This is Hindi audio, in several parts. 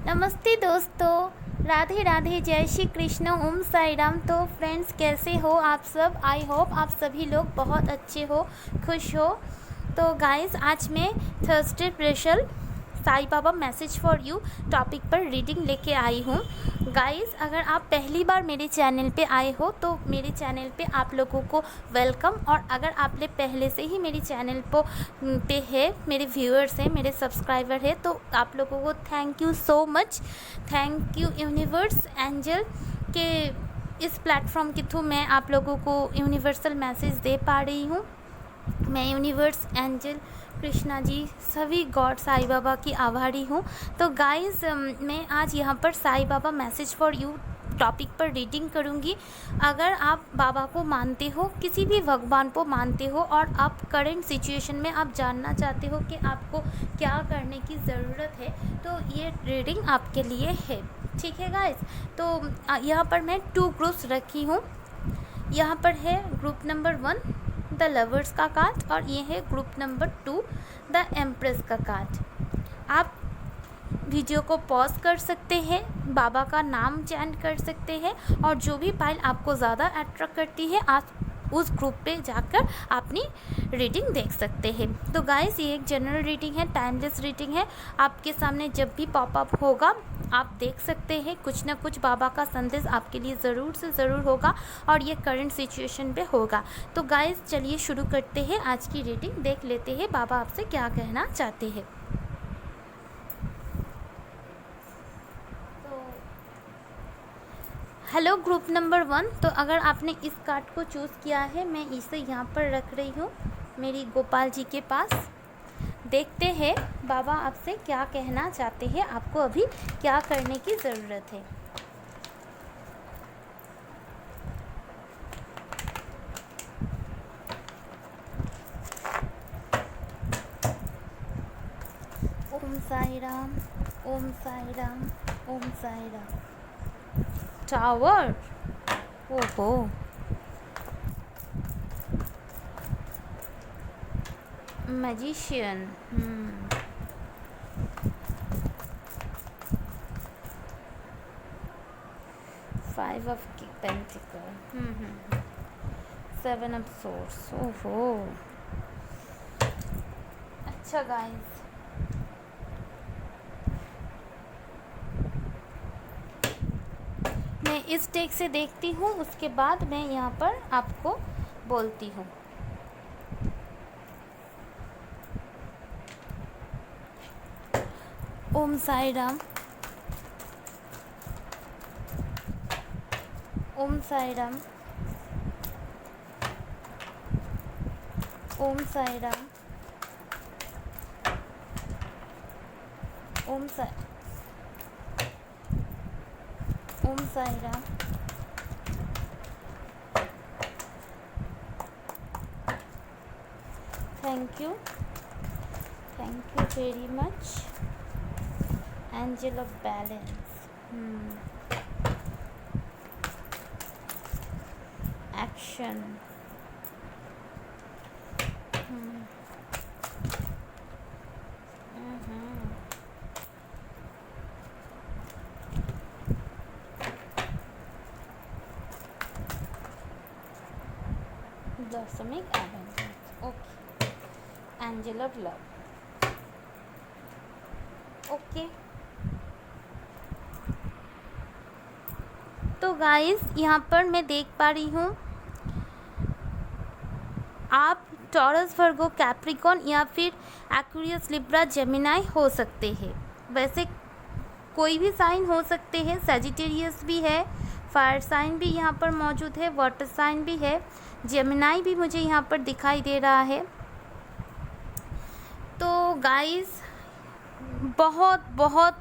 नमस्ते दोस्तों, राधे राधे, जय श्री कृष्ण, ओम साई राम। तो फ्रेंड्स, कैसे हो आप सब? आई होप आप सभी लोग बहुत अच्छे हो, खुश हो। तो गाइस, आज मैं Thursday special Sai Baba message for you topic पर रीडिंग लेके आई हूँ। गाइस, अगर आप पहली बार मेरे चैनल पे आए हो तो मेरे चैनल पे आप लोगों को वेलकम, और अगर आपने पहले से ही मेरे चैनल पे है, मेरे व्यूअर्स हैं, मेरे सब्सक्राइबर है, तो आप लोगों को thank you so much. Thank you universe angel के इस प्लेटफॉर्म के थ्रू मैं आप लोगों को यूनिवर्सल मैसेज दे पा रही हूँ। मैं यूनिवर्स, एंजल, कृष्णा जी, सभी गॉड साई बाबा की आभारी हूँ। तो गाइस, मैं आज यहाँ पर Sai Baba message for you topic पर रीडिंग करूँगी। अगर आप बाबा को मानते हो, किसी भी भगवान को मानते हो, और आप करंट सिचुएशन में आप जानना चाहते हो कि आपको क्या करने की ज़रूरत है, तो ये रीडिंग आपके लिए है। ठीक है गाइस, तो यहाँ पर मैं 2 ग्रुप्स रखी हूँ। यहाँ पर है ग्रुप नंबर 1 द लवर्स का कार्ड, और ये है ग्रुप नंबर 2 द एम्प्रेस का कार्ड। आप वीडियो को पॉज कर सकते हैं, बाबा का नाम चैंट कर सकते हैं, और जो भी फाइल आपको ज़्यादा अट्रैक्ट करती है आप उस ग्रुप पे जाकर अपनी रीडिंग देख सकते हैं। तो गाइस, ये एक जनरल रीडिंग है, टाइमलेस रीडिंग है। आपके सामने जब भी पॉपअप होगा आप देख सकते हैं, कुछ ना कुछ बाबा का संदेश आपके लिए ज़रूर से ज़रूर होगा, और ये करंट सिचुएशन पे होगा। तो गाइस, चलिए शुरू करते हैं आज की रीडिंग। देख लेते हैं बाबा आपसे क्या कहना चाहते हैं। हेलो ग्रुप नंबर 1, तो अगर आपने इस कार्ड को चूज़ किया है, मैं इसे यहाँ पर रख रही हूँ मेरी गोपाल जी के पास। देखते हैं बाबा आपसे क्या कहना चाहते हैं, आपको अभी क्या करने की ज़रूरत है। ओम साई राम, ओम साई राम, ओम साई राम। टावर, ओहो, magician, 5 of pentacle, 7 of source, ओहो। अच्छा गाइस, मैं इस टेक से देखती हूँ, उसके बाद मैं यहाँ पर आपको बोलती हूँ। Om Sai Ram, Om Sai Ram, Om Sai Ram, Om Sai Ram. Thank you very much, angel of balance, action, blossoming abundance, okay, angel of love, okay. तो गाइस, यहाँ पर मैं देख पा रही हूँ आप टॉरस, वर्गो, कैप्रिकॉन या फिर एक्वेरियस, लिब्रा, जेमिनाई हो सकते हैं। वैसे कोई भी साइन हो सकते हैं, सजिटेरियस भी है, फायर साइन भी यहाँ पर मौजूद है, वाटर साइन भी है, जेमिनाई भी मुझे यहाँ पर दिखाई दे रहा है। तो गाइस, बहुत बहुत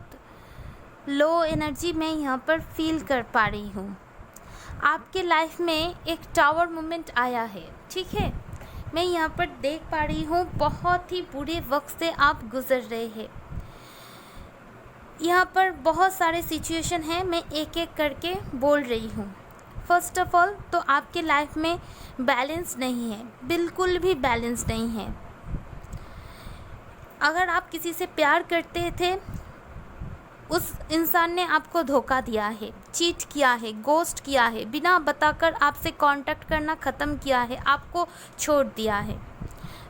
लो एनर्जी मैं यहाँ पर फील कर पा रही हूँ। आपके लाइफ में एक टावर मोमेंट आया है, ठीक है। मैं यहाँ पर देख पा रही हूँ बहुत ही बुरे वक्त से आप गुजर रहे हैं। यहाँ पर बहुत सारे सिचुएशन हैं, मैं एक एक करके बोल रही हूँ। फर्स्ट ऑफ ऑल, तो आपके लाइफ में बैलेंस नहीं है, बिल्कुल भी बैलेंस नहीं है। अगर आप किसी से प्यार करते थे उस इंसान ने आपको धोखा दिया है, चीट किया है, गोस्ट किया है, बिना बताकर आपसे कांटेक्ट करना ख़त्म किया है, आपको छोड़ दिया है।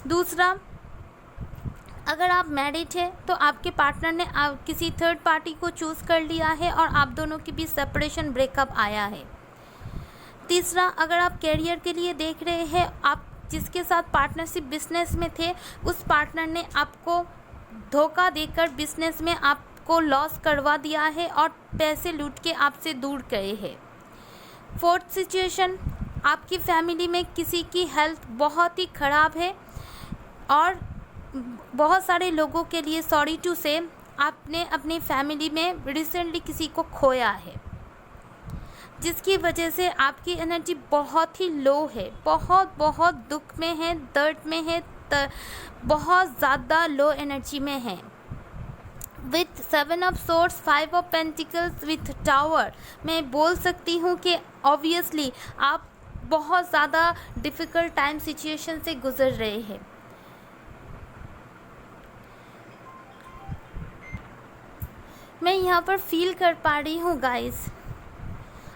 दूसरा, अगर आप मैरिड है तो आपके पार्टनर ने किसी थर्ड पार्टी को चूज़ कर लिया है और आप दोनों के बीच सेपरेशन, ब्रेकअप आया है। तीसरा, अगर आप कैरियर के लिए देख रहे हैं, आप जिसके साथ पार्टनरशिप बिजनेस में थे, उस पार्टनर ने आपको धोखा देकर बिजनेस में आपको लॉस करवा दिया है और पैसे लूट के आपसे दूर गए हैं। फोर्थ सिचुएशन, आपकी फैमिली में किसी की हेल्थ बहुत ही ख़राब है और बहुत सारे लोगों के लिए सॉरी टू से आपने अपनी फैमिली में रिसेंटली किसी को खोया है, जिसकी वजह से आपकी एनर्जी बहुत ही लो है, बहुत दुख में है, दर्द में है, बहुत ज़्यादा लो एनर्जी में है। With 7 of swords, 5 of pentacles, with tower, मैं बोल सकती हूँ कि ऑब्वियसली आप बहुत ज़्यादा डिफ़िकल्ट टाइम सिचुएशन से गुज़र रहे हैं। मैं यहाँ पर फील कर पा रही हूँ गाइस,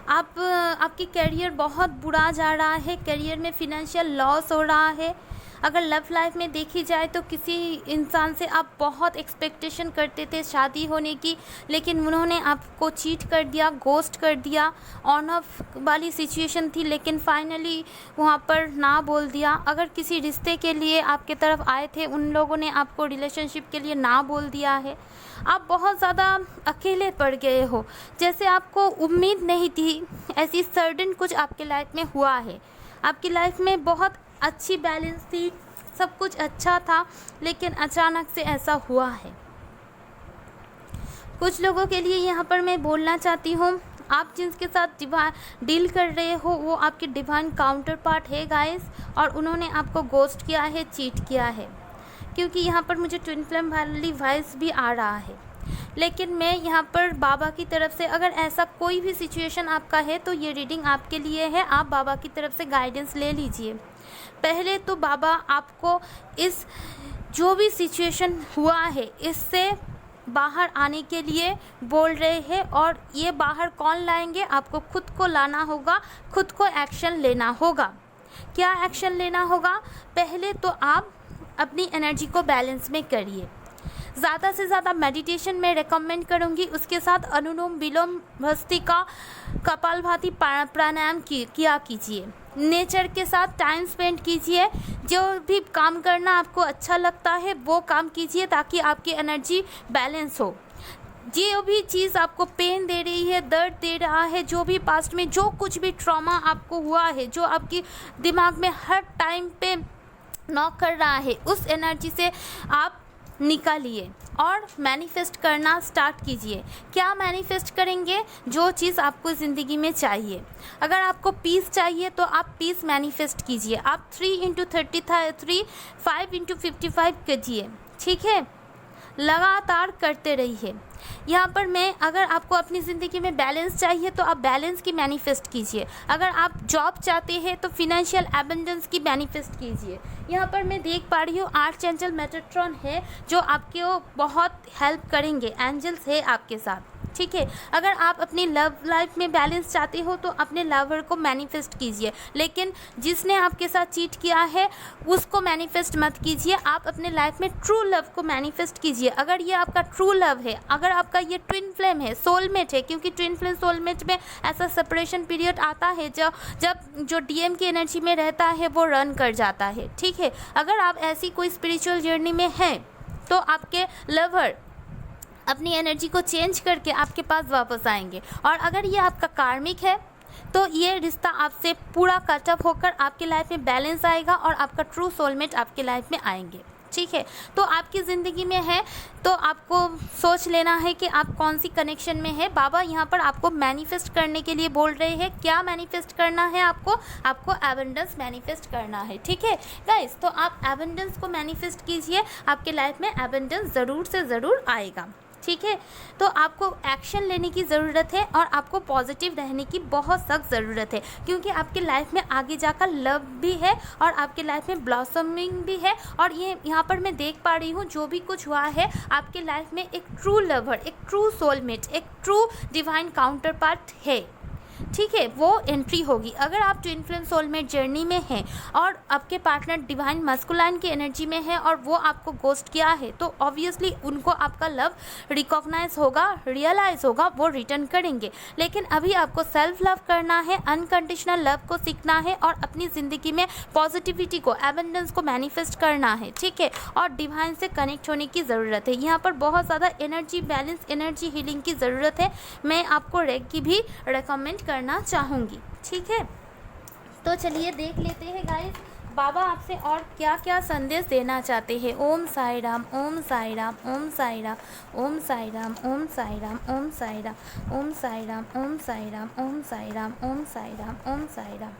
आपकी करियर बहुत बुरा जा रहा है, करियर में फिनेंशियल लॉस हो रहा है। अगर लव लाइफ में देखी जाए तो किसी इंसान से आप बहुत एक्सपेक्टेशन करते थे शादी होने की, लेकिन उन्होंने आपको चीट कर दिया, गोस्ट कर दिया। ऑन ऑफ वाली सिचुएशन थी, लेकिन फाइनली वहाँ पर ना बोल दिया। अगर किसी रिश्ते के लिए आपके तरफ आए थे, उन लोगों ने आपको रिलेशनशिप के लिए ना बोल दिया है। आप बहुत ज़्यादा अकेले पड़ गए हो, जैसे आपको उम्मीद नहीं थी, ऐसी सडन कुछ आपके लाइफ में हुआ है। आपकी लाइफ में बहुत अच्छी बैलेंस थी, सब कुछ अच्छा था, लेकिन अचानक से ऐसा हुआ है। कुछ लोगों के लिए यहाँ पर मैं बोलना चाहती हूँ, आप जिनके साथ डील कर रहे हो वो आपके डिवाइन काउंटर पार्ट है गाइस, और उन्होंने आपको गोस्ट किया है, चीट किया है। क्योंकि यहाँ पर मुझे ट्विन फ्लेम वाली वॉइस भी आ रहा है, लेकिन मैं यहाँ पर बाबा की तरफ से, अगर ऐसा कोई भी सिचुएशन आपका है तो ये रीडिंग आपके लिए है। आप बाबा की तरफ से गाइडेंस ले लीजिए। पहले तो बाबा आपको इस जो भी सिचुएशन हुआ है इससे बाहर आने के लिए बोल रहे हैं, और ये बाहर कौन लाएंगे? आपको खुद को लाना होगा, खुद को एक्शन लेना होगा। क्या एक्शन लेना होगा? पहले तो आप अपनी एनर्जी को बैलेंस में करिए। ज़्यादा से ज़्यादा मेडिटेशन मैं रेकमेंड करूँगी, उसके साथ अनुलोम विलोम भस्त्रिका कपालभाति प्राणायाम किया कीजिए। नेचर के साथ टाइम स्पेंड कीजिए। जो भी काम करना आपको अच्छा लगता है वो काम कीजिए, ताकि आपकी एनर्जी बैलेंस हो। जो भी चीज़ आपको पेन दे रही है, दर्द दे रहा है, जो भी पास्ट में जो कुछ भी ट्रॉमा आपको हुआ है, जो आपकी दिमाग में हर टाइम पे नॉक कर रहा है, उस एनर्जी से आप निकालिए और मैनिफेस्ट करना स्टार्ट कीजिए। क्या मैनिफेस्ट करेंगे? जो चीज़ आपको ज़िंदगी में चाहिए। अगर आपको पीस चाहिए तो आप पीस मैनिफेस्ट कीजिए। आप 3 × 33, 5 × 55 कीजिए, ठीक है? लगातार करते रहिए। यहाँ पर मैं, अगर आपको अपनी ज़िंदगी में बैलेंस चाहिए तो आप बैलेंस की मैनिफेस्ट कीजिए। अगर आप जॉब चाहते हैं तो फिनेंशियल एबंडेंस की मैनिफेस्ट कीजिए। यहाँ पर मैं देख पा रही हूँ आर्चएंजल मेटाट्रॉन है, जो आपको बहुत हेल्प करेंगे। एंजल्स है आपके साथ, ठीक है? अगर आप अपनी लव लाइफ में बैलेंस चाहते हो तो अपने लवर को मैनिफेस्ट कीजिए, लेकिन जिसने आपके साथ चीट किया है उसको मैनिफेस्ट मत कीजिए। आप अपने लाइफ में ट्रू लव को मैनिफेस्ट कीजिए। अगर ये आपका ट्रू लव है, अगर आपका ये ट्विन फ्लेम है, सोलमेट है, क्योंकि ट्विन फ्लेम सोलमेट में ऐसा सेपरेशन पीरियड आता है जब जो डीएम की एनर्जी में रहता है वो रन कर जाता है, ठीक है? अगर आप ऐसी कोई स्पिरिचुअल जर्नी में हैं तो आपके लवर अपनी एनर्जी को चेंज करके आपके पास वापस आएंगे। और अगर ये आपका कार्मिक है तो ये रिश्ता आपसे पूरा कटअप होकर आपकी लाइफ में बैलेंस आएगा और आपका ट्रू सोलमेट आपकी लाइफ में आएंगे, ठीक है? तो आपकी ज़िंदगी में है तो आपको सोच लेना है कि आप कौन सी कनेक्शन में है। बाबा यहाँ पर आपको मैनिफेस्ट करने के लिए बोल रहे हैं। क्या मैनिफेस्ट करना है आपको एबंडेंस मैनिफेस्ट करना है, ठीक है गाइस? तो आप एबंडेंस को मैनिफेस्ट कीजिए, आपके लाइफ में एबंडेंस ज़रूर से ज़रूर आएगा। ठीक है। तो आपको एक्शन लेने की ज़रूरत है और आपको पॉजिटिव रहने की बहुत सख्त ज़रूरत है, क्योंकि आपके लाइफ में आगे जाकर लव भी है और आपके लाइफ में ब्लॉसमिंग भी है। और ये यहाँ पर मैं देख पा रही हूँ जो भी कुछ हुआ है आपके लाइफ में, एक ट्रू लवर, एक ट्रू सोलमेट, एक ट्रू डिवाइन काउंटर पार्ट है, ठीक है, वो एंट्री होगी। अगर आप ट्विन फ्लेम सोलमेट जर्नी में हैं और आपके पार्टनर डिवाइन मस्कुलाइन की एनर्जी में है और वो आपको गोस्ट किया है, तो ऑब्वियसली उनको आपका लव रिकॉग्नाइज होगा, रियलाइज़ होगा, वो रिटर्न करेंगे। लेकिन अभी आपको सेल्फ लव करना है, अनकंडीशनल लव को सीखना है और अपनी ज़िंदगी में पॉजिटिविटी को, एबंडेंस को मैनिफेस्ट करना है, ठीक है। और डिवाइन से कनेक्ट होने की ज़रूरत है। यहाँ पर बहुत ज़्यादा एनर्जी बैलेंस, एनर्जी हीलिंग की ज़रूरत है। मैं आपको रेकी भी रेकमेंड करना चाहूँगी, ठीक है। तो चलिए देख लेते हैं गाइस, बाबा आपसे और क्या क्या संदेश देना चाहते हैं। ओम साई राम, ओम साई राम, ओम साई राम, ओम साई राम, ओम साई राम, ओम साई राम, ओम साई राम, ओम साई राम, ओम साई राम, ओम साई राम, ओम साई राम।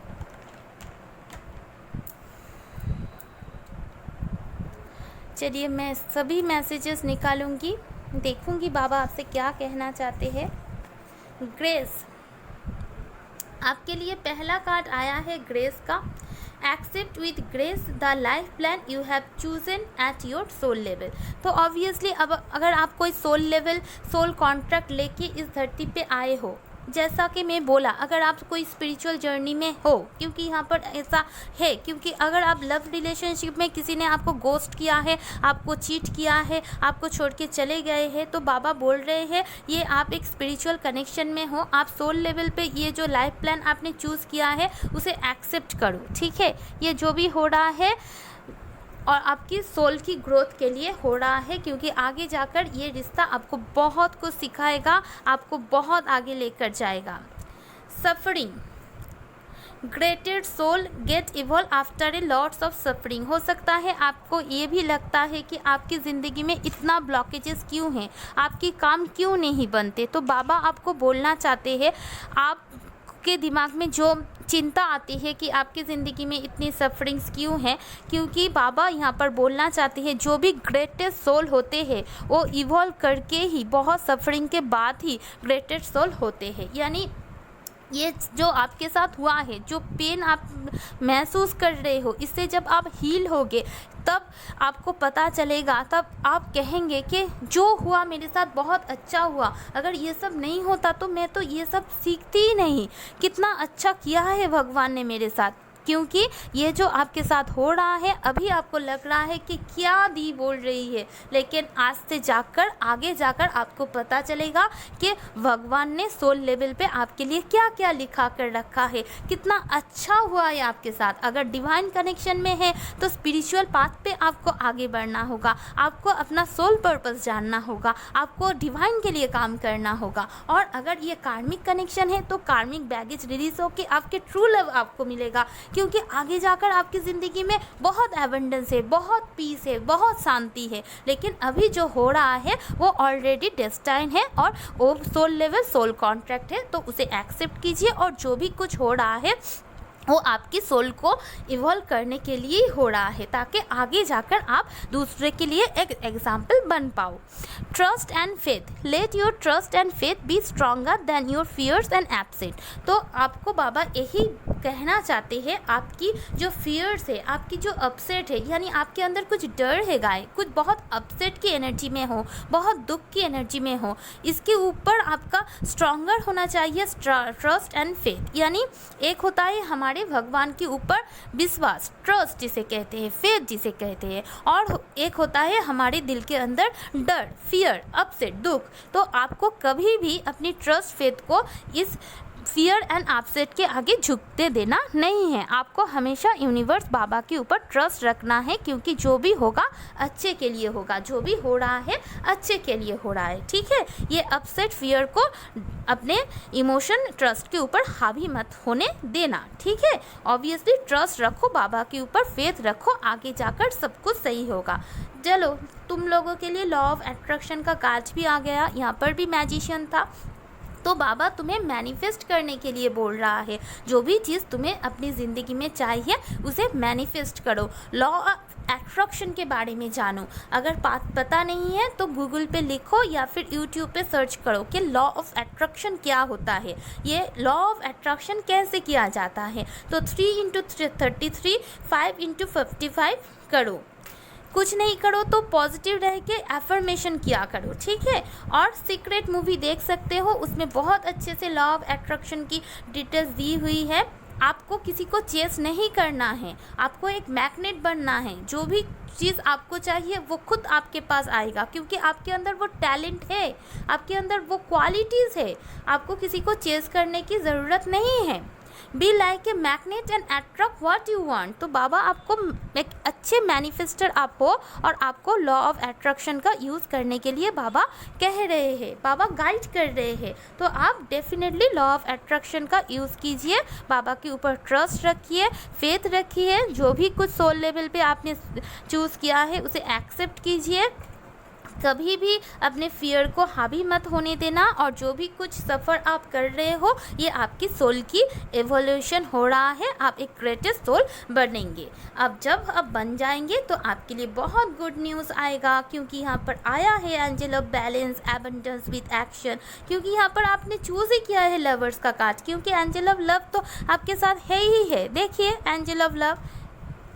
चलिए मैं सभी मैसेजेस निकालूंगी, देखूंगी बाबा आपसे क्या कहना चाहते हैं। ग्रेस, आपके लिए पहला कार्ड आया है ग्रेस का। Accept with grace the life plan you have chosen at your soul level. तो ऑब्वियसली अब अगर आप कोई सोल लेवल, सोल कॉन्ट्रैक्ट लेके इस धरती पे आए हो, जैसा कि मैं बोला, अगर आप कोई स्पिरिचुअल जर्नी में हो, क्योंकि यहाँ पर ऐसा है, क्योंकि अगर आप लव रिलेशनशिप में किसी ने आपको गोस्ट किया है, आपको चीट किया है, आपको छोड़ के चले गए हैं, तो बाबा बोल रहे हैं ये आप एक स्पिरिचुअल कनेक्शन में हो, आप सोल लेवल पे ये जो लाइफ प्लान आपने चूज़ किया है उसे एक्सेप्ट करो, ठीक है। ये जो भी हो रहा है और आपकी सोल की ग्रोथ के लिए हो रहा है, क्योंकि आगे जाकर ये रिश्ता आपको बहुत कुछ सिखाएगा, आपको बहुत आगे लेकर जाएगा। Suffering, greatest soul get evolve after a lots of suffering. हो सकता है आपको ये भी लगता है कि आपकी ज़िंदगी में इतना ब्लॉकेजेस क्यों हैं, आपकी काम क्यों नहीं बनते। तो बाबा आपको बोलना चाहते हैं, आपके दिमाग में जो चिंता आती है कि आपकी ज़िंदगी में इतनी सफरिंग्स क्यों हैं, क्योंकि बाबा यहाँ पर बोलना चाहते हैं जो भी ग्रेटेस्ट सोल होते हैं वो इवॉल्व करके ही, बहुत सफरिंग के बाद ही ग्रेटेस्ट सोल होते हैं। यानी ये जो आपके साथ हुआ है, जो पेन आप महसूस कर रहे हो, इससे जब आप हील होगे तब आपको पता चलेगा, तब आप कहेंगे कि जो हुआ मेरे साथ बहुत अच्छा हुआ, अगर ये सब नहीं होता तो मैं तो ये सब सीखती ही नहीं। कितना अच्छा किया है भगवान ने मेरे साथ, क्योंकि ये जो आपके साथ हो रहा है अभी आपको लग रहा है कि क्या दी बोल रही है, लेकिन आज से जाकर आगे जाकर आपको पता चलेगा कि भगवान ने सोल लेवल पे आपके लिए क्या क्या लिखा कर रखा है, कितना अच्छा हुआ है आपके साथ। अगर डिवाइन कनेक्शन में है तो स्पिरिचुअल पाथ पे आपको आगे बढ़ना होगा, आपको अपना सोल पर्पस जानना होगा, आपको डिवाइन के लिए काम करना होगा। और अगर ये कार्मिक कनेक्शन है तो कार्मिक बैगेज रिलीज होकर आपके ट्रू लव आपको मिलेगा, क्योंकि आगे जाकर आपकी ज़िंदगी में बहुत एबंडेंस है, बहुत पीस है, बहुत शांति है। लेकिन अभी जो हो रहा है वो ऑलरेडी डेस्टाइन है और वो सोल लेवल सोल कॉन्ट्रैक्ट है, तो उसे एक्सेप्ट कीजिए। और जो भी कुछ हो रहा है वो आपकी सोल को इवॉल्व करने के लिए हो रहा है, ताकि आगे जाकर आप दूसरे के लिए एक एग्जाम्पल बन पाओ। Trust and faith, let your trust and faith be stronger than your fears and absent. तो आपको बाबा यही कहना चाहते हैं, आपकी जो फियर्स है, आपकी जो अपसेट है, यानी आपके अंदर कुछ डर है गाय, कुछ बहुत अपसेट की एनर्जी में हो, बहुत दुख की एनर्जी में हो, इसके ऊपर आपका स्ट्रॉन्गर होना चाहिए ट्रस्ट एंड फेथ। यानी एक होता है हमारे भगवान के ऊपर विश्वास, ट्रस्ट जिसे कहते हैं, फेथ जिसे कहते हैं, और एक होता है हमारे दिल के अंदर डर, फियर, अपसेट, दुख। तो आपको कभी भी अपनी ट्रस्ट फेथ को इस फियर एंड अपसेट के आगे झुकते देना नहीं है। आपको हमेशा यूनिवर्स बाबा के ऊपर ट्रस्ट रखना है, क्योंकि जो भी होगा अच्छे के लिए होगा, जो भी हो रहा है अच्छे के लिए हो रहा है, ठीक है। ये अपसेट फियर को अपने इमोशन ट्रस्ट के ऊपर हावी मत होने देना, ठीक है। ऑब्वियसली ट्रस्ट रखो बाबा के ऊपर, फेथ रखो, आगे जाकर सब कुछ सही होगा। चलो, तुम लोगों के लिए लॉ ऑफ अट्रैक्शन का कार्ड भी आ गया, यहाँ पर भी मैजिशियन था, तो बाबा तुम्हें मैनिफेस्ट करने के लिए बोल रहा है। जो भी चीज़ तुम्हें अपनी ज़िंदगी में चाहिए उसे मैनिफेस्ट करो। लॉ ऑफ एट्रैक्शन के बारे में जानो। अगर पता नहीं है तो गूगल पे लिखो या फिर यूट्यूब पे सर्च करो कि लॉ ऑफ एट्रैक्शन क्या होता है, ये लॉ ऑफ एट्रैक्शन कैसे किया जाता है। तो 3 × 33 5 × 55 करो। कुछ नहीं करो तो पॉजिटिव रह के एफर्मेशन किया करो, ठीक है। और सीक्रेट मूवी देख सकते हो, उसमें बहुत अच्छे से लॉ ऑफ एट्रैक्शन की डिटेल्स दी हुई है। आपको किसी को चेस नहीं करना है, आपको एक मैग्नेट बनना है। जो भी चीज़ आपको चाहिए वो खुद आपके पास आएगा, क्योंकि आपके अंदर वो टैलेंट है, आपके अंदर वो क्वालिटीज़ है। आपको किसी को चेस करने की ज़रूरत नहीं है। Be like a magnet and attract what you want. तो बाबा आपको एक अच्छे मैनिफेस्टर आप हो, और आपको लॉ ऑफ एट्रैक्शन का यूज़ करने के लिए बाबा कह रहे हैं, बाबा गाइड कर रहे हैं। तो आप डेफिनेटली लॉ ऑफ एट्रैक्शन का यूज़ कीजिए, बाबा के ऊपर ट्रस्ट रखिए, फेथ रखिए। जो भी कुछ सोल लेवल पे आपने चूज़ किया है उसे एक्सेप्ट कीजिए। कभी भी अपने फियर को हावी मत होने देना। और जो भी कुछ सफ़र आप कर रहे हो ये आपकी सोल की एवोल्यूशन हो रहा है, आप एक ग्रेटेस्ट सोल बनेंगे। अब जब आप बन जाएंगे तो आपके लिए बहुत गुड न्यूज़ आएगा, क्योंकि यहाँ पर आया है angel of balance abundance with action. क्योंकि यहाँ पर आपने चूज़ ही किया है लवर्स का कार्ड, क्योंकि एंजल ऑफ लव तो आपके साथ है ही है। देखिए एंजल ऑफ लव,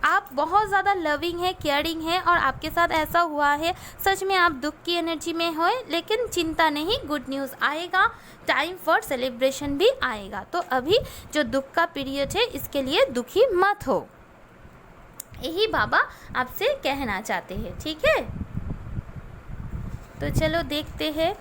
आप बहुत ज़्यादा लविंग है, केयरिंग है, और आपके साथ ऐसा हुआ है सच में आप दुख की एनर्जी में हो, लेकिन चिंता नहीं, गुड न्यूज़ आएगा। टाइम फॉर सेलिब्रेशन भी आएगा। तो अभी जो दुख का पीरियड है इसके लिए दुखी मत हो, यही बाबा आपसे कहना चाहते हैं, ठीक है। तो चलो देखते हैं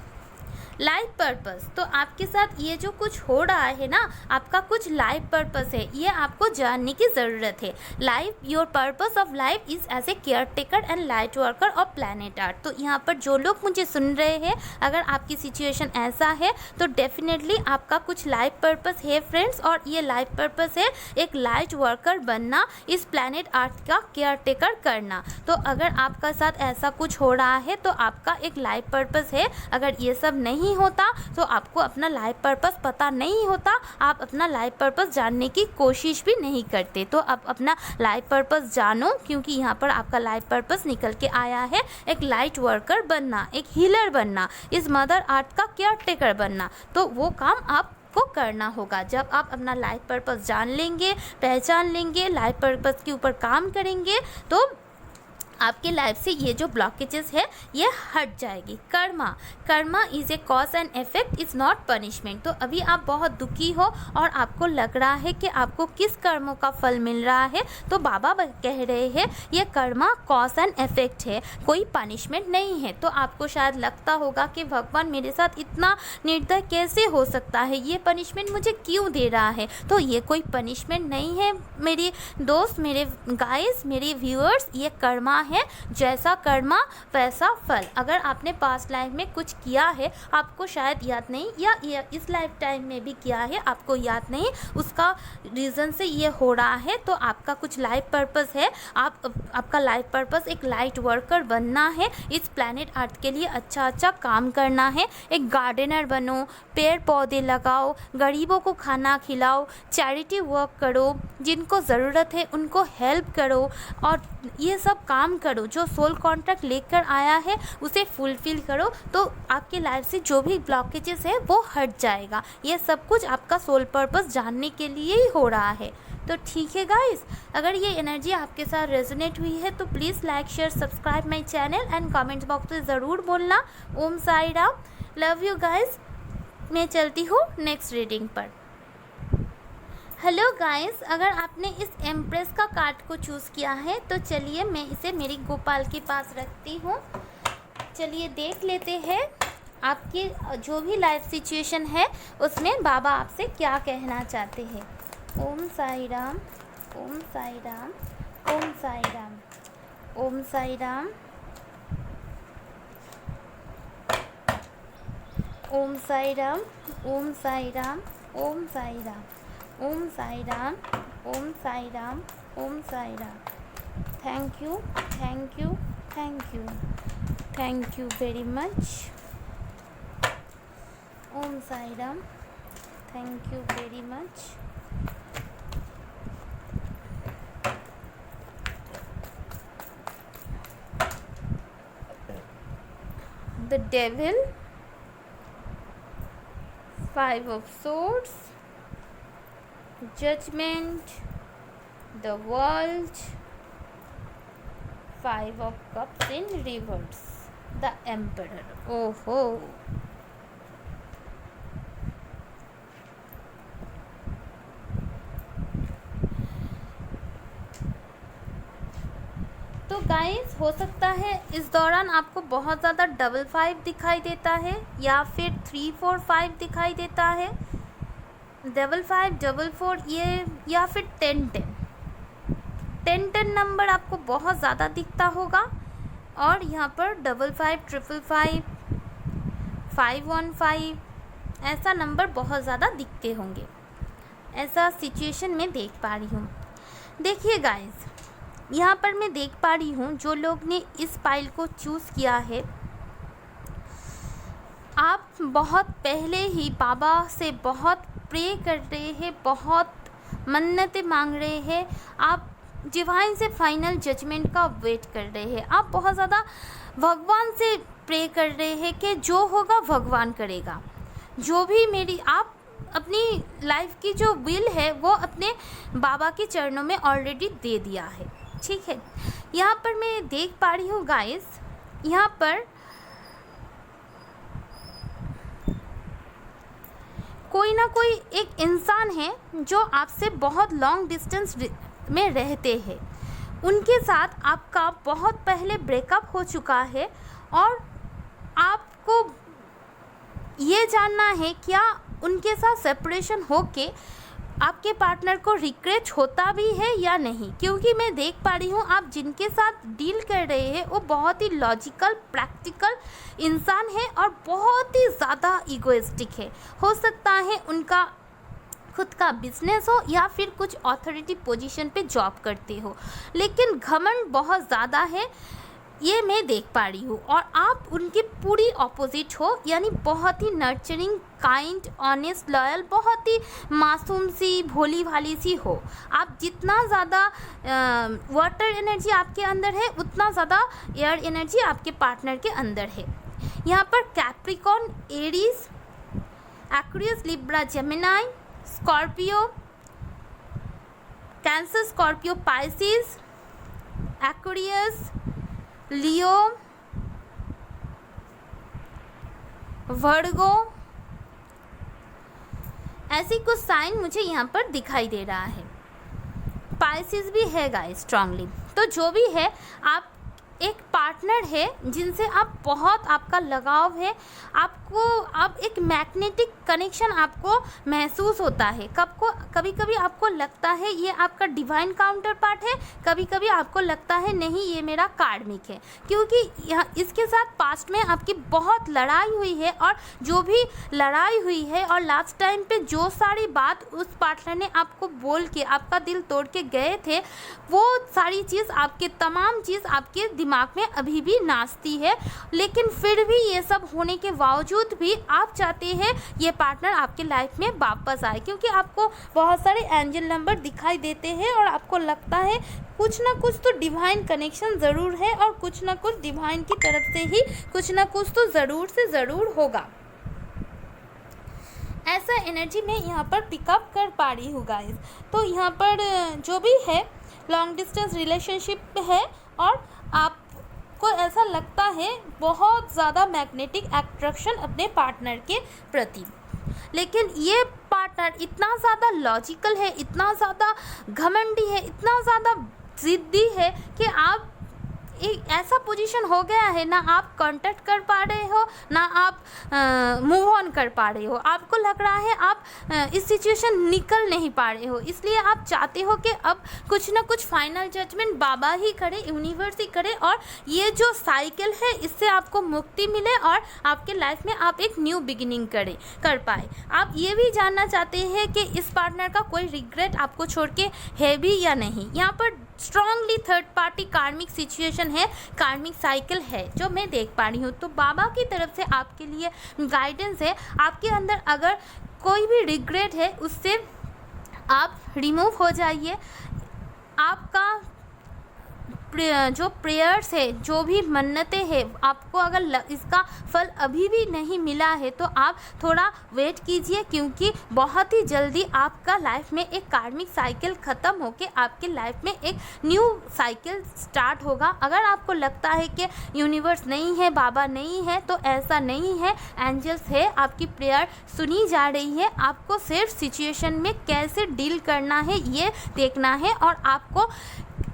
लाइफ पर्पस। तो आपके साथ ये जो कुछ हो रहा है ना, आपका कुछ लाइफ पर्पस है, ये आपको जानने की ज़रूरत है। Life, your purpose of life is as a caretaker and light worker of planet earth. तो यहाँ पर जो लोग मुझे सुन रहे हैं, अगर आपकी सिचुएशन ऐसा है तो डेफिनेटली आपका कुछ लाइफ पर्पस है फ्रेंड्स। और ये लाइफ पर्पस है एक लाइट वर्कर बनना, इस प्लानट आर्थ का केयर टेकर करना। तो अगर आपका साथ ऐसा कुछ हो रहा है तो आपका एक लाइफ पर्पस है। अगर ये सब नहीं होता तो आपको अपना लाइफ पर्पस पता नहीं होता, आप अपना लाइफ पर्पस जानने की कोशिश भी नहीं करते। तो आप अपना लाइफ पर्पस जानो, क्योंकि यहाँ पर आपका लाइफ पर्पस निकल के आया है एक लाइट वर्कर बनना, एक हीलर बनना, इस मदर आर्थ का केयर टेकर बनना। तो वो काम आप को करना होगा। जब आप अपना लाइफ पर्पस जान लेंगे, पहचान लेंगे, लाइफ पर्पस के ऊपर काम करेंगे, तो आपके लाइफ से ये जो ब्लॉकेजेस है ये हट जाएगी। Karma is a cause and effect, is not punishment. तो अभी आप बहुत दुखी हो और आपको लग रहा है कि आपको किस कर्मों का फल मिल रहा है, तो बाबा कह रहे हैं ये कर्मा कॉज एंड इफेक्ट है, कोई पनिशमेंट नहीं है। तो आपको शायद लगता होगा कि भगवान मेरे साथ इतना निर्दय कैसे हो सकता है, ये पनिशमेंट मुझे क्यों दे रहा है। तो ये कोई पनिशमेंट नहीं है मेरी दोस्त, मेरे गाइस, मेरे व्यूअर्स, ये कर्मा है। जैसा कर्मा वैसा फल। अगर आपने पास्ट लाइफ में कुछ किया है, आपको शायद याद नहीं, या इस लाइफ टाइम में भी किया है, आपको याद नहीं, उसका रीज़न से ये हो रहा है, तो आपका कुछ लाइफ पर्पस है। आपका लाइफ पर्पस एक लाइट वर्कर बनना है, इस प्लैनेट अर्थ के लिए अच्छा अच्छा काम करना है। एक गार्डनर बनो, पेड़ पौधे लगाओ, गरीबों को खाना खिलाओ, चैरिटी वर्क करो, जिनको ज़रूरत है उनको हेल्प करो, और ये सब काम करो। जो सोल कॉन्ट्रैक्ट लेकर आया है उसे फुलफिल करो, तो आपके लाइफ से जो भी ब्लॉकेजेस है वो हट जाएगा। ये सब कुछ आपका सोल पर्पस जानने के लिए ही हो रहा है। तो ठीक है गाइस, अगर ये एनर्जी आपके साथ रेजोनेट हुई है तो please like share subscribe my channel and comment box में ज़रूर बोलना। Om Sai Ram, love you guys. मैं चलती हूँ नेक्स्ट रीडिंग पर। हेलो गाइस, अगर आपने इस एम्प्रेस का कार्ड को चूज़ किया है तो चलिए मैं इसे मेरी गोपाल के पास रखती हूँ। चलिए देख लेते हैं आपकी जो भी लाइफ सिचुएशन है उसमें बाबा आपसे क्या कहना चाहते हैं। Om Sai Ram, Om Sai Ram, Om Sai Ram, Om Sai Ram, Om Sai Ram, Om Sai Ram, Om Sai Ram, Om Sai Ram, Om Sai Ram, Om Sai Ram. Thank you, thank you, thank you, thank you very much. Om Om Sai Ram. Thank you very much. The devil, 5 of swords, judgment, the world, 5 of cups in reverse, the emperor. Oh ho. तो गाइस हो सकता है इस दौरान आपको बहुत ज़्यादा 5 दिखाई देता है या फिर 3 4 5 दिखाई देता है। 5 4 4 ये या फिर 10 नंबर आपको बहुत ज़्यादा दिखता होगा। और यहाँ पर 5 5 5 515 ऐसा नंबर बहुत ज़्यादा दिखते होंगे। ऐसा सिचुएशन में देख पा रही हूँ। देखिए गाइस, यहाँ पर मैं देख पा रही हूँ जो लोग ने इस पाइल को चूज़ किया है, आप बहुत पहले ही बाबा से बहुत प्रे कर रहे हैं, बहुत मन्नतें मांग रहे हैं, आप डिवाइन से फाइनल जजमेंट का वेट कर रहे हैं, आप बहुत ज़्यादा भगवान से प्रे कर रहे हैं कि जो होगा भगवान करेगा। जो भी मेरी आप अपनी लाइफ की जो विल है वो अपने बाबा के चरणों में ऑलरेडी दे दिया है, ठीक है। यहाँ पर मैं देख पा रही हूँ गाइस, यहाँ पर कोई ना कोई एक इंसान है जो आपसे बहुत लॉन्ग डिस्टेंस में रहते हैं, उनके साथ आपका बहुत पहले ब्रेकअप हो चुका है और आपको ये जानना है क्या उनके साथ सेपरेशन होके आपके पार्टनर को रिग्रेट होता भी है या नहीं। क्योंकि मैं देख पा रही हूँ आप जिनके साथ डील कर रहे हैं वो बहुत ही लॉजिकल प्रैक्टिकल इंसान है और बहुत ही ज़्यादा इगोइस्टिक है। हो सकता है उनका खुद का बिजनेस हो या फिर कुछ अथॉरिटी पोजीशन पे जॉब करते हो, लेकिन घमंड बहुत ज़्यादा है, ये मैं देख पा रही हूँ। और आप उनके पूरी ऑपोजिट हो, यानी बहुत ही नर्चरिंग, काइंड, ऑनेस्ट, लॉयल, बहुत ही मासूम सी, भोली भाली सी हो। आप जितना ज़्यादा वाटर एनर्जी आपके अंदर है उतना ज़्यादा एयर एनर्जी आपके पार्टनर के अंदर है। यहाँ पर Capricorn, Aries, Aquarius, Libra, Gemini, Scorpio, Cancer, Scorpio, Pisces, Aquarius, Leo, Virgo, ऐसी कुछ साइन मुझे यहाँ पर दिखाई दे रहा है। पाइसिस भी है गाइस स्ट्रांगली। तो जो भी है, आप एक पार्टनर है जिनसे आप बहुत आपका लगाव है, आपको आप एक मैग्नेटिक कनेक्शन आपको महसूस होता है। कभी कभी आपको लगता है ये आपका डिवाइन काउंटर पार्ट है, कभी कभी आपको लगता है नहीं ये मेरा कार्मिक है, क्योंकि यहाँ इसके साथ पास्ट में आपकी बहुत लड़ाई हुई है। और जो भी लड़ाई हुई है और लास्ट टाइम पे जो सारी बात उस पार्टनर ने आपको बोल के आपका दिल तोड़ के गए थे, वो सारी चीज़ आपके तमाम चीज़ आपके दिमाग में अभी भी नाचती है। लेकिन फिर भी ये सब होने के बावजूद भी आप चाहते हैं ये पार्टनर आपके लाइफ में वापस आए, क्योंकि आपको बहुत सारे एंजल नंबर दिखाई देते हैं और आपको लगता है कुछ ना कुछ तो डिवाइन कनेक्शन ज़रूर है और कुछ ना कुछ डिवाइन की तरफ से ही कुछ ना कुछ तो ज़रूर से ज़रूर होगा। ऐसा एनर्जी मैं यहाँ पर पिकअप कर पा रही हूँ गाइस। तो यहाँ पर जो भी है लॉन्ग डिस्टेंस रिलेशनशिप है और आपको ऐसा लगता है बहुत ज़्यादा मैग्नेटिक अट्रैक्शन अपने पार्टनर के प्रति। लेकिन ये पार्टनर इतना ज़्यादा लॉजिकल है, इतना ज़्यादा घमंडी है, इतना ज़्यादा ज़िद्दी है कि आप एक ऐसा पोजीशन हो गया है ना आप कांटेक्ट कर पा रहे हो ना आप मूव ऑन कर पा रहे हो। आपको लग रहा है आप इस सिचुएशन निकल नहीं पा रहे हो, इसलिए आप चाहते हो कि अब कुछ ना कुछ फाइनल जजमेंट बाबा ही करे, यूनिवर्स ही करे और ये जो साइकिल है इससे आपको मुक्ति मिले और आपके लाइफ में आप एक न्यू बिगिनिंग कर पाए। आप ये भी जानना चाहते हैं कि इस पार्टनर का कोई रिग्रेट आपको छोड़ के है भी या नहीं। यहाँ पर स्ट्रांगली थर्ड पार्टी कार्मिक सिचुएशन है, कार्मिक साइकिल है जो मैं देख पा रही हूँ। तो बाबा की तरफ से आपके लिए गाइडेंस है, आपके अंदर अगर कोई भी रिग्रेट है उससे आप रिमूव हो जाइए। आपका जो प्रेयर्स है, जो भी मन्नतें हैं, आपको अगर इसका फल अभी भी नहीं मिला है तो आप थोड़ा वेट कीजिए, क्योंकि बहुत ही जल्दी आपका लाइफ में एक कार्मिक साइकिल ख़त्म होके आपके लाइफ में एक न्यू साइकिल स्टार्ट होगा। अगर आपको लगता है कि यूनिवर्स नहीं है, बाबा नहीं है, तो ऐसा नहीं है, एंजल्स है, आपकी प्रेयर सुनी जा रही है। आपको सिर्फ सिचुएशन में कैसे डील करना है ये देखना है, और आपको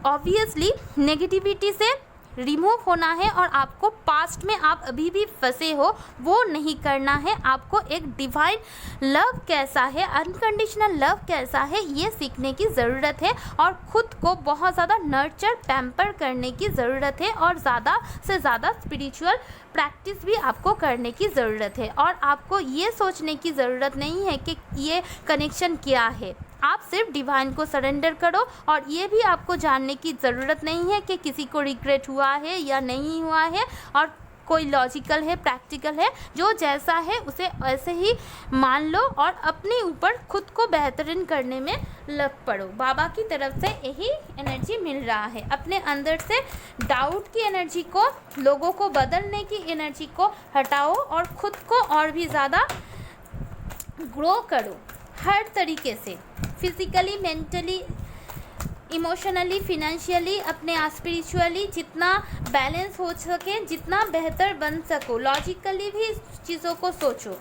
ऑब्वियसली नेगेटिविटी से रिमूव होना है, और आपको पास्ट में आप अभी भी फंसे हो वो नहीं करना है। आपको एक डिवाइन लव कैसा है, अनकंडीशनल लव कैसा है, ये सीखने की ज़रूरत है, और ख़ुद को बहुत ज़्यादा नर्चर पैम्पर करने की ज़रूरत है, और ज़्यादा से ज़्यादा स्पिरिचुअल प्रैक्टिस भी आपको करने की ज़रूरत है। और आपको ये सोचने की ज़रूरत नहीं है कि ये कनेक्शन क्या है, आप सिर्फ डिवाइन को सरेंडर करो। और ये भी आपको जानने की ज़रूरत नहीं है कि किसी को रिग्रेट हुआ है या नहीं हुआ है, और कोई लॉजिकल है, प्रैक्टिकल है, जो जैसा है उसे ऐसे ही मान लो और अपने ऊपर खुद को बेहतरीन करने में लग पड़ो। बाबा की तरफ से यही एनर्जी मिल रहा है। अपने अंदर से डाउट की एनर्जी को, लोगों को बदलने की एनर्जी को हटाओ, और ख़ुद को और भी ज़्यादा ग्रो करो हर तरीके से, फिज़िकली, मेंटली, इमोशनली, फिनेंशियली, अपने आप स्पिरिचुअली जितना बैलेंस हो सके, जितना बेहतर बन सको, लॉजिकली भी चीज़ों को सोचो।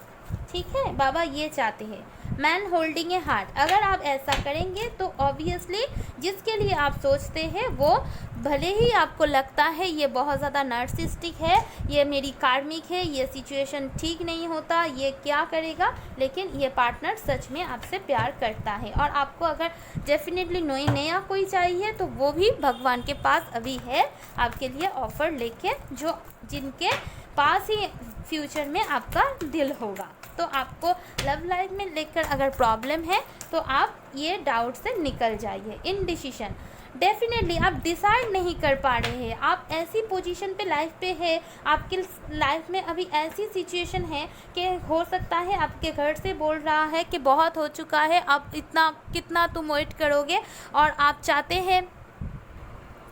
ठीक है, बाबा ये चाहते हैं, मैन होल्डिंग ए हार्ट। अगर आप ऐसा करेंगे तो ऑब्वियसली जिसके लिए आप सोचते हैं वो, भले ही आपको लगता है ये बहुत ज़्यादा नार्सिस्टिक है, ये मेरी कार्मिक है, ये सिचुएशन ठीक नहीं होता, ये क्या करेगा, लेकिन ये पार्टनर सच में आपसे प्यार करता है। और आपको अगर डेफिनेटली नया कोई चाहिए तो वो भी भगवान के पास अभी है आपके लिए ऑफ़र लेके, जो जिनके पास ही फ्यूचर में आपका दिल होगा। तो आपको लव लाइफ में लेकर अगर प्रॉब्लम है तो आप ये डाउट से निकल जाइए। इनडिसीजन, डेफिनेटली आप डिसाइड नहीं कर पा रहे हैं, आप ऐसी पोजीशन पे लाइफ पे है, आपकी लाइफ में अभी ऐसी सिचुएशन है कि हो सकता है आपके घर से बोल रहा है कि बहुत हो चुका है, अब इतना कितना तुम वेट करोगे, और आप चाहते हैं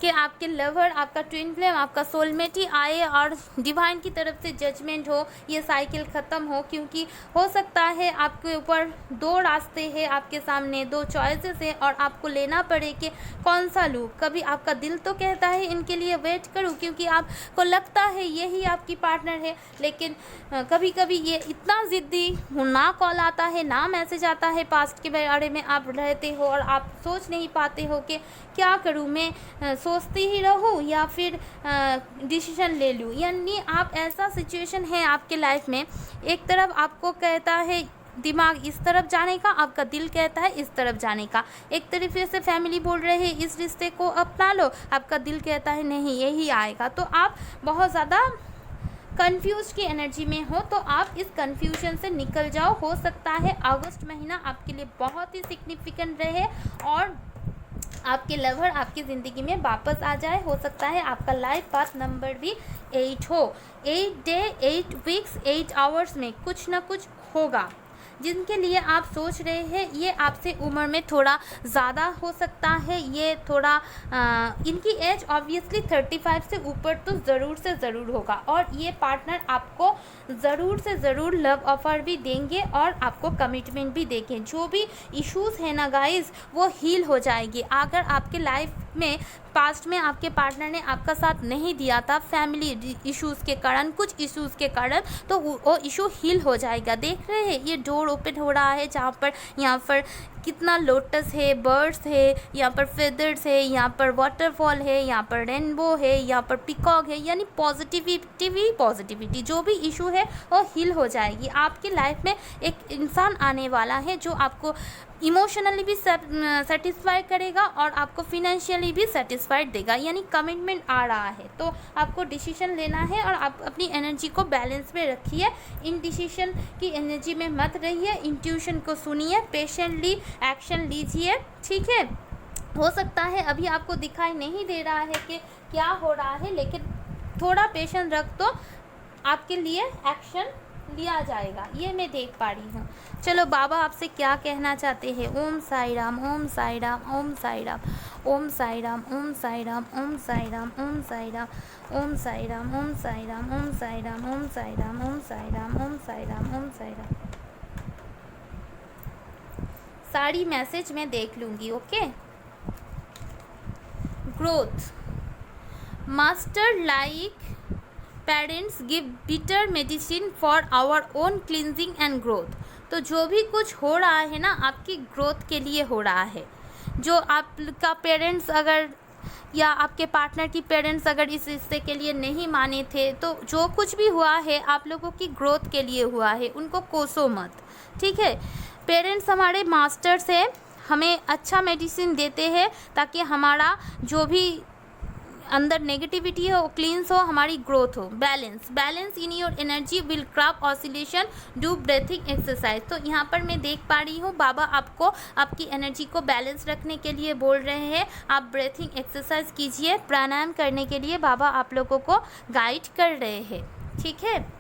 कि आपके लवर, आपका ट्विन फ्लेम, आपका सोलमेट ही आए और डिवाइन की तरफ से जजमेंट हो, ये साइकिल ख़त्म हो। क्योंकि हो सकता है आपके ऊपर दो रास्ते हैं, आपके सामने दो चॉइसेस हैं, और आपको लेना पड़े कि कौन सा लूँ। कभी आपका दिल तो कहता है इनके लिए वेट करूँ, क्योंकि आपको लगता है यही आपकी पार्टनर है, लेकिन कभी कभी ये इतना ज़िद्दी, ना कॉल आता है, ना मैसेज आता है, पास्ट के बारे में आप रहते हो और आप सोच नहीं पाते हो कि क्या करूँ, मैं सोचती ही रहूँ या फिर डिसीजन ले लूँ। यानी आप, ऐसा सिचुएशन है आपके लाइफ में, एक तरफ आपको कहता है दिमाग इस तरफ जाने का, आपका दिल कहता है इस तरफ जाने का। एक तरीके से फैमिली बोल रहे हैं इस रिश्ते को अपना लो, आपका दिल कहता है नहीं यही आएगा। तो आप बहुत ज़्यादा कंफ्यूज की एनर्जी में हो, तो आप इस कंफ्यूजन से निकल जाओ। हो सकता है अगस्त महीना आपके लिए बहुत ही सिग्निफिकेंट रहे और आपके लवर आपकी ज़िंदगी में वापस आ जाए। हो सकता है आपका लाइफ पाथ नंबर भी 8 हो। 8 डे, 8 वीक्स, 8 आवर्स में कुछ ना कुछ होगा। जिनके लिए आप सोच रहे हैं ये आपसे उम्र में थोड़ा ज़्यादा हो सकता है, ये थोड़ा इनकी एज ऑब्वियसली 35 से ऊपर तो ज़रूर से ज़रूर होगा, और ये पार्टनर आपको ज़रूर से ज़रूर लव ऑफ़र भी देंगे और आपको कमिटमेंट भी देंगे। जो भी इश्यूज़ है ना गाइस, वो हील हो जाएगी। अगर आपके लाइफ में पास्ट में आपके पार्टनर ने आपका साथ नहीं दिया था फैमिली इश्यूज़ के कारण, कुछ इश्यूज़ के कारण, तो वो इशू हील हो जाएगा। देख रहे हैं ये डोर ओपन हो रहा है, जहाँ पर यहाँ पर कितना लोटस है, बर्ड्स है, यहाँ पर फेदर्स है, यहाँ पर वाटरफॉल है, यहाँ पर रेनबो है, यहाँ पर पिकॉक है। यानी पॉजिटिविटी जो भी इशू है वो हील हो जाएगी। आपकी लाइफ में एक इंसान आने वाला है जो आपको इमोशनली भी सेटिस्फाई करेगा और आपको फिनेंशियली भी सेटिस्फाइड देगा। यानी कमिटमेंट आ रहा है, तो आपको डिसीजन लेना है और आप अपनी एनर्जी को बैलेंस में रखिए। इन डिसीजन की एनर्जी में मत रहिए, इंट्यूशन को सुनिए, पेशेंटली एक्शन लीजिए। ठीक है, हो सकता है अभी आपको दिखाई नहीं दे रहा है कि क्या हो रहा है, लेकिन थोड़ा पेशेंस रख तो आपके लिए एक्शन लिया जाएगा, ये मैं देख पा रही हूँ। चलो बाबा आपसे क्या कहना चाहते हैं। ओम साई राम, ओम साई राम, ओम साई राम, ओम साई राम, ओम साई राम, ओम साई राम, ओम साई राम, ओम साई राम, ओम साई राम, ओम साई राम, ओम साई राम, ओम साई राम, ओम साई राम, ओम साई राम। सारी मैसेज मैं देख लूँगी। Okay. Growth master like parents give bitter medicine for our own cleansing and growth. तो जो भी कुछ हो रहा है ना, आपकी ग्रोथ के लिए हो रहा है। जो आपका पेरेंट्स अगर या आपके पार्टनर की पेरेंट्स अगर इस रिश्ते के लिए नहीं माने थे, तो जो कुछ भी हुआ है आप लोगों की ग्रोथ के लिए हुआ है, उनको कोसो मत, ठीक है। पेरेंट्स हमारे मास्टर्स हैं, हमें अच्छा मेडिसिन देते हैं ताकि हमारा जो भी अंदर नेगेटिविटी हो क्लींस हो, हमारी ग्रोथ हो। Balance in your energy will craft oscillation, do breathing exercise. तो यहाँ पर मैं देख पा रही हूँ बाबा आपको आपकी एनर्जी को बैलेंस रखने के लिए बोल रहे हैं। आप ब्रेथिंग एक्सरसाइज कीजिए, प्राणायाम करने के लिए बाबा आप लोगों को गाइड कर रहे हैं, ठीक है।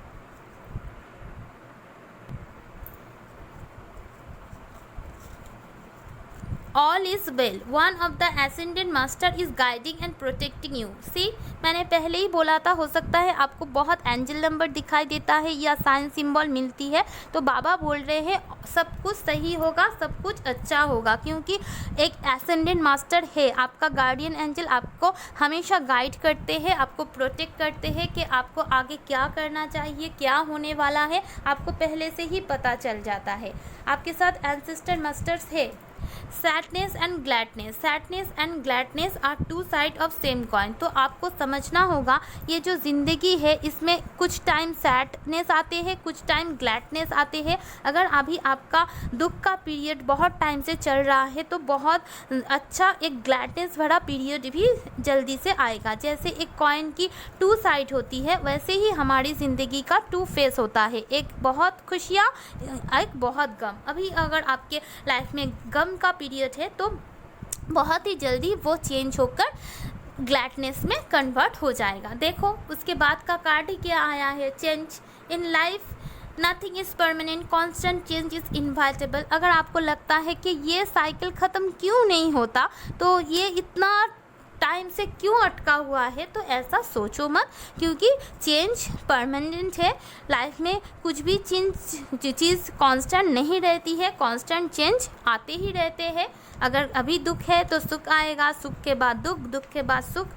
All is well. One of the ascended master is guiding and protecting you. See, मैंने पहले ही बोला था, हो सकता है आपको बहुत एंजल नंबर दिखाई देता है या साइन सिंबल मिलती है, तो बाबा बोल रहे हैं सब कुछ सही होगा, सब कुछ अच्छा होगा, क्योंकि एक एसेंडेंट मास्टर है, आपका गार्डियन एंजल आपको हमेशा गाइड करते हैं, आपको प्रोटेक्ट करते हैं कि आपको आगे क्या करना चाहिए, क्या होने वाला है, आपको पहले से ही पता चल जाता है। आपके साथ एंसेस्टर मास्टर्स है। Sadness and gladness are two side of same coin. तो आपको समझना होगा ये जो ज़िंदगी है इसमें कुछ टाइम सैडनेस आते हैं, कुछ टाइम ग्लैडनेस आते हैं। अगर अभी आपका दुख का पीरियड बहुत टाइम से चल रहा है तो बहुत अच्छा एक ग्लैडनेस भरा पीरियड भी जल्दी से आएगा। जैसे एक कॉइन की टू साइड होती है, वैसे ही हमारी ज़िंदगी का टू फेस होता है, एक बहुत खुशियाँ, एक बहुत गम। अभी अगर आपके लाइफ में गम का पीरियड है तो बहुत ही जल्दी वो चेंज होकर ग्लैडनेस में कन्वर्ट हो जाएगा। देखो उसके बाद का कार्ड ही क्या आया है, change in life, nothing is permanent, constant change is inevitable. अगर आपको लगता है कि ये साइकिल ख़त्म क्यों नहीं होता, तो ये इतना टाइम से क्यों अटका हुआ है, तो ऐसा सोचो मत, क्योंकि चेंज परमानेंट है। लाइफ में कुछ भी चीज़ कांस्टेंट नहीं रहती है, कांस्टेंट चेंज आते ही रहते हैं। अगर अभी दुख है तो सुख आएगा, सुख के बाद दुख, दुख के बाद सुख,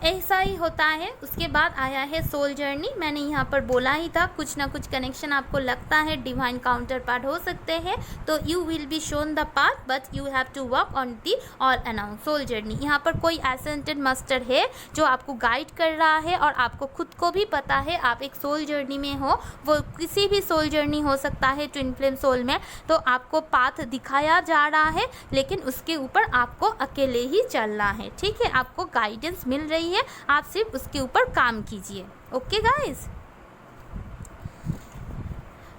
ऐसा ही होता है। उसके बाद आया है सोल जर्नी। मैंने यहाँ पर बोला ही था कुछ ना कुछ कनेक्शन आपको लगता है डिवाइन काउंटर पार्ट हो सकते हैं, तो you will be shown the path but you have to work on the all announce soul journey. यहाँ पर कोई एसेंटेड मास्टर है जो आपको गाइड कर रहा है और आपको खुद को भी पता है आप एक सोल जर्नी में हो। वो किसी भी सोल जर्नी हो सकता है, ट्विन फ्लेम सोल में, तो आपको पाथ दिखाया जा रहा है, लेकिन उसके ऊपर आपको अकेले ही चलना है, ठीक है। आपको गाइडेंस मिल रही है, आप सिर्फ उसके ऊपर काम कीजिए। Okay guys.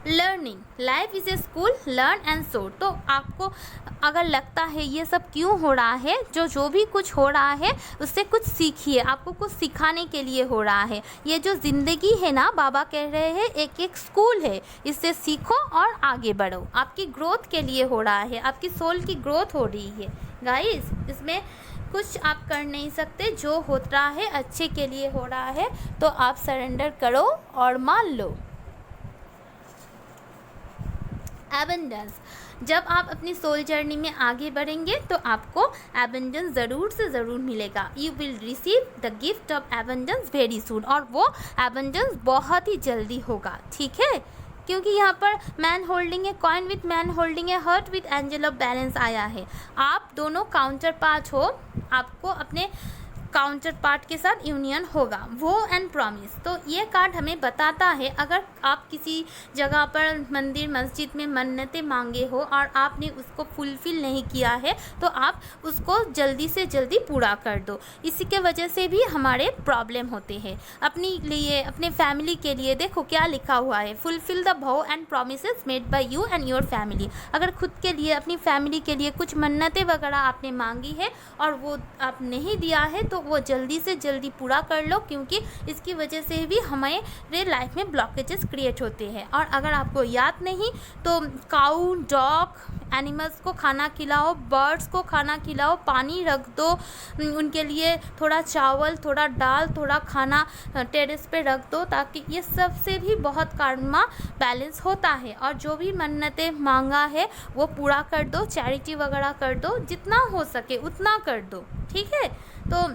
Learning, life is a school, learn and सोर। तो आपको अगर लगता है ये सब क्यों हो रहा है, जो भी कुछ हो रहा है उससे कुछ सीखिए, आपको कुछ सिखाने के लिए हो रहा है। ये जो ज़िंदगी है ना, बाबा कह रहे हैं एक एक स्कूल है, इससे सीखो और आगे बढ़ो। आपकी ग्रोथ के लिए हो रहा है, आपकी सोल की ग्रोथ हो रही है गाइस। इसमें कुछ आप कर नहीं सकते, जो हो रहा है अच्छे के लिए हो रहा है, तो आप सरेंडर करो और मान लो। एबंडेंस, जब आप अपनी सोल जर्नी में आगे बढ़ेंगे तो आपको एबंडेंस ज़रूर से ज़रूर मिलेगा। You will receive the gift of abundance very soon, और वो एबंडेंस बहुत ही जल्दी होगा, ठीक है। क्योंकि यहाँ पर man holding a coin with man holding a heart with angel of balance आया है। आप दोनों काउंटर पार्ट हो, आपको अपने काउंटर पार्ट के साथ यूनियन होगा। वो एंड प्रॉमिस, तो ये कार्ड हमें बताता है अगर आप किसी जगह पर मंदिर मस्जिद में मन्नतें मांगे हो और आपने उसको फुलफ़िल नहीं किया है तो आप उसको जल्दी से जल्दी पूरा कर दो। इसी के वजह से भी हमारे प्रॉब्लम होते हैं। अपने लिए, अपने फैमिली के लिए देखो क्या लिखा हुआ है, फुलफ़िल द भव and promises made by you and your family. अगर खुद के लिए, अपनी फैमिली के लिए कुछ मन्नतें वगैरह आपने मांगी है और वो आप नहीं दिया है तो वो जल्दी से जल्दी पूरा कर लो, क्योंकि इसकी वजह से भी हमारे लाइफ में ब्लॉकेजेस क्रिएट होते हैं। और अगर आपको याद नहीं तो काऊ, डॉग, एनिमल्स को खाना खिलाओ, बर्ड्स को खाना खिलाओ, पानी रख दो, उनके लिए थोड़ा चावल, थोड़ा दाल, थोड़ा खाना टेरेस पे रख दो, ताकि ये सब से भी बहुत कर्मा बैलेंस होता है। और जो भी मन्नतें मांगा है वो पूरा कर दो, चैरिटी वगैरह कर दो, जितना हो सके उतना कर दो, ठीक है। तो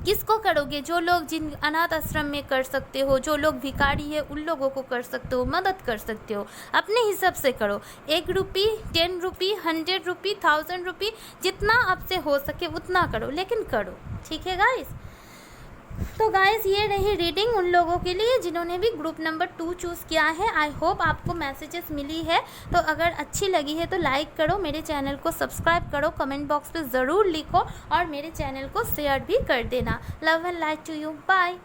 किसको करोगे? जो लोग जिन अनाथ आश्रम में कर सकते हो, जो लोग भिखारी है उन लोगों को कर सकते हो, मदद कर सकते हो, अपने हिसाब से करो। 1 रुपी, 10 रुपी, 100 रुपी, 1000 रुपी, जितना आपसे हो सके उतना करो, लेकिन करो, ठीक है गाइस। तो गाइस ये रही रीडिंग उन लोगों के लिए जिन्होंने भी ग्रुप नंबर 2 चूज़ किया है। आई होप आपको मैसेजेस मिली है। तो अगर अच्छी लगी है तो लाइक करो, मेरे चैनल को सब्सक्राइब करो, कमेंट बॉक्स पे ज़रूर लिखो और मेरे चैनल को शेयर भी कर देना। Love and light to you, bye.